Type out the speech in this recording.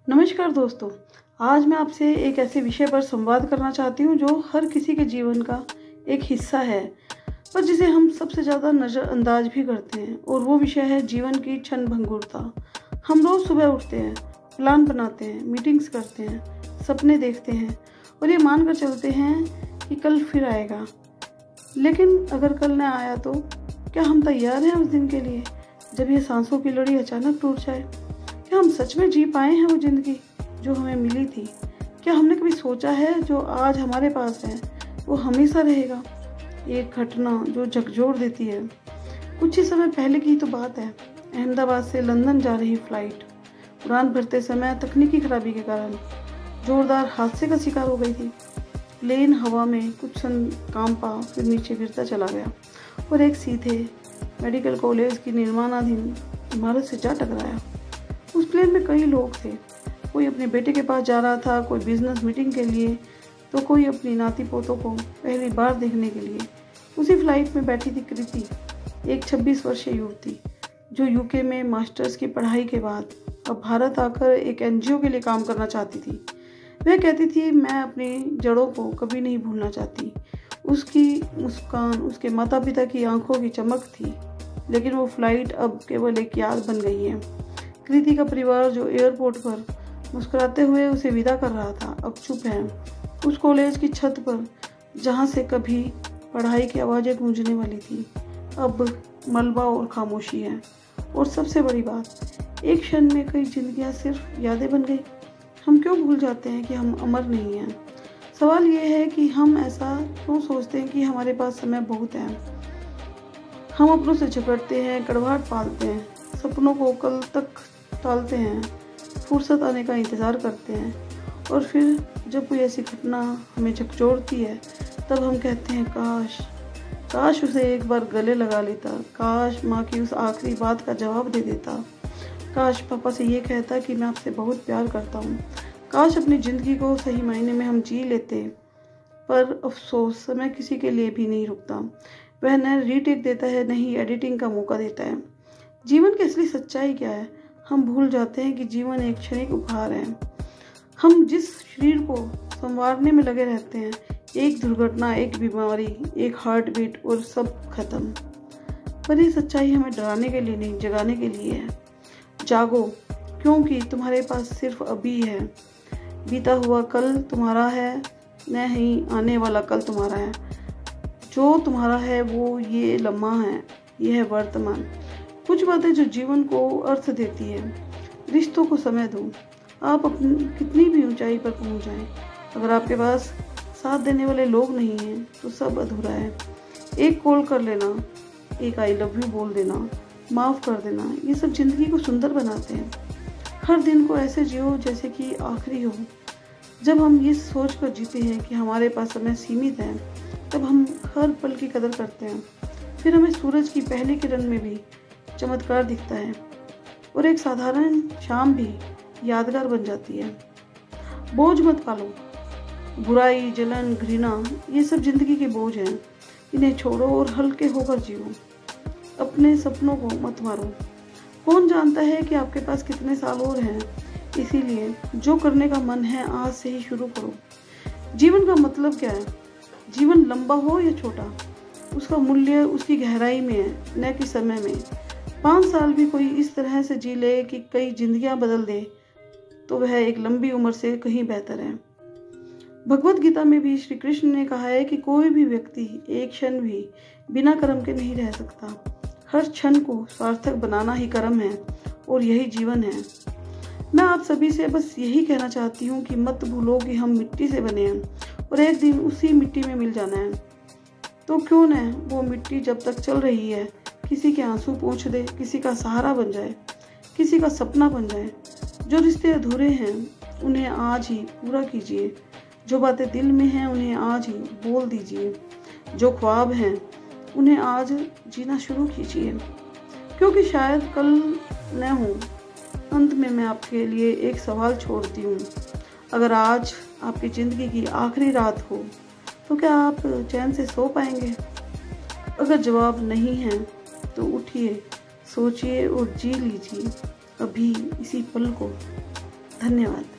नमस्कार दोस्तों। आज मैं आपसे एक ऐसे विषय पर संवाद करना चाहती हूँ जो हर किसी के जीवन का एक हिस्सा है, पर जिसे हम सबसे ज़्यादा नज़रअंदाज भी करते हैं। और वो विषय है जीवन की क्षणभंगुरता। हम रोज़ सुबह उठते हैं, प्लान बनाते हैं, मीटिंग्स करते हैं, सपने देखते हैं और ये मानकर चलते हैं कि कल फिर आएगा। लेकिन अगर कल न आया तो क्या हम तैयार हैं उस दिन के लिए जब ये सांसों की लड़ी अचानक टूट जाए? क्या हम सच में जी पाए हैं वो ज़िंदगी जो हमें मिली थी? क्या हमने कभी सोचा है जो आज हमारे पास है वो हमेशा रहेगा? एक घटना जो झकझोर देती है। कुछ ही समय पहले की तो बात है। अहमदाबाद से लंदन जा रही फ्लाइट उड़ान भरते समय तकनीकी खराबी के कारण जोरदार हादसे का शिकार हो गई थी। प्लेन हवा में कुछ क्षण कांपा, फिर नीचे गिरता चला गया और एक सीधे मेडिकल कॉलेज की निर्माणाधीन इमारत से जा टकराया। उस प्लेन में कई लोग थे। कोई अपने बेटे के पास जा रहा था, कोई बिजनेस मीटिंग के लिए, तो कोई अपनी नाती पोतों को पहली बार देखने के लिए। उसी फ्लाइट में बैठी थी कृति, एक 26 वर्षीय युवती जो यूके में मास्टर्स की पढ़ाई के बाद अब भारत आकर एक एनजीओ के लिए काम करना चाहती थी। वह कहती थी, मैं अपनी जड़ों को कभी नहीं भूलना चाहती। उसकी मुस्कान, उसके माता पिता की आंखों की चमक थी, लेकिन वो फ्लाइट अब केवल एक याद बन गई है। कृति का परिवार जो एयरपोर्ट पर मुस्कुराते हुए उसे विदा कर रहा था, अब चुप है। उस कॉलेज की छत पर जहाँ से कभी पढ़ाई की आवाज़ें गूंजने वाली थी, अब मलबा और खामोशी है। और सबसे बड़ी बात, एक क्षण में कई जिंदगियाँ सिर्फ यादें बन गई। हम क्यों भूल जाते हैं कि हम अमर नहीं हैं? सवाल ये है कि हम ऐसा क्यों सोचते हैं कि हमारे पास समय बहुत है। हम अपनों से झगड़ते हैं, कड़वाहट पालते हैं, सपनों को कल तक टालते हैं, फुर्सत आने का इंतज़ार करते हैं, और फिर जब कोई ऐसी घटना हमें झकझोरती है तब हम कहते हैं, काश उसे एक बार गले लगा लेता, काश माँ की उस आखिरी बात का जवाब दे देता, काश पापा से ये कहता कि मैं आपसे बहुत प्यार करता हूँ, काश अपनी ज़िंदगी को सही मायने में हम जी लेते। पर अफसोस, समय किसी के लिए भी नहीं रुकता। वह न रीटेक देता है, न ही एडिटिंग का मौका देता है। जीवन की असली सच्चाई क्या है? हम भूल जाते हैं कि जीवन एक क्षणिक उपहार है। हम जिस शरीर को संवारने में लगे रहते हैं, एक दुर्घटना, एक बीमारी, एक हार्ट बीट और सब खत्म। पर ये सच्चाई हमें डराने के लिए नहीं, जगाने के लिए है। जागो, क्योंकि तुम्हारे पास सिर्फ अभी है। बीता हुआ कल तुम्हारा है, न ही आने वाला कल तुम्हारा है। जो तुम्हारा है वो ये लम्हा है, ये है वर्तमान। कुछ बातें जो जीवन को अर्थ देती है। रिश्तों को समय दो। आप अपनी कितनी भी ऊंचाई पर पहुंच जाएं, अगर आपके पास साथ देने वाले लोग नहीं हैं तो सब अधूरा है। एक कॉल कर लेना, एक आई लव यू बोल देना, माफ़ कर देना, ये सब जिंदगी को सुंदर बनाते हैं। हर दिन को ऐसे जियो जैसे कि आखिरी हो। जब हम ये सोच कर जीते हैं कि हमारे पास समय सीमित है, तब हम हर पल की कदर करते हैं। फिर हमें सूरज की पहली किरण में भी चमत्कार दिखता है और एक साधारण शाम भी यादगार बन जाती है। बोझ मत पालो। बुराई, जलन, घृणा, ये सब जिंदगी के बोझ हैं। इन्हें छोड़ो और हल्के होकर जियो। अपने सपनों को मत मारो। कौन जानता है कि आपके पास कितने साल और हैं? इसीलिए जो करने का मन है आज से ही शुरू करो। जीवन का मतलब क्या है? जीवन लंबा हो या छोटा, उसका मूल्य उसकी गहराई में है, न कि समय में। 5 साल भी कोई इस तरह से जी ले कि कई जिंदगियां बदल दे, तो वह एक लंबी उम्र से कहीं बेहतर है। भगवत गीता में भी श्री कृष्ण ने कहा है कि कोई भी व्यक्ति एक क्षण भी बिना कर्म के नहीं रह सकता। हर क्षण को सार्थक बनाना ही कर्म है और यही जीवन है। मैं आप सभी से बस यही कहना चाहती हूँ कि मत भूलो कि हम मिट्टी से बने हैं और एक दिन उसी मिट्टी में मिल जाना है। तो क्यों न वो मिट्टी जब तक चल रही है किसी के आंसू पोंछ दे, किसी का सहारा बन जाए, किसी का सपना बन जाए। जो रिश्ते अधूरे हैं उन्हें आज ही पूरा कीजिए। जो बातें दिल में हैं उन्हें आज ही बोल दीजिए। जो ख्वाब हैं उन्हें आज जीना शुरू कीजिए, क्योंकि शायद कल न हो। अंत में मैं आपके लिए एक सवाल छोड़ती हूँ। अगर आज आपकी ज़िंदगी की आखिरी रात हो तो क्या आप चैन से सो पाएंगे? अगर जवाब नहीं है तो उठिए, सोचिए और जी लीजिए अभी इसी पल को। धन्यवाद।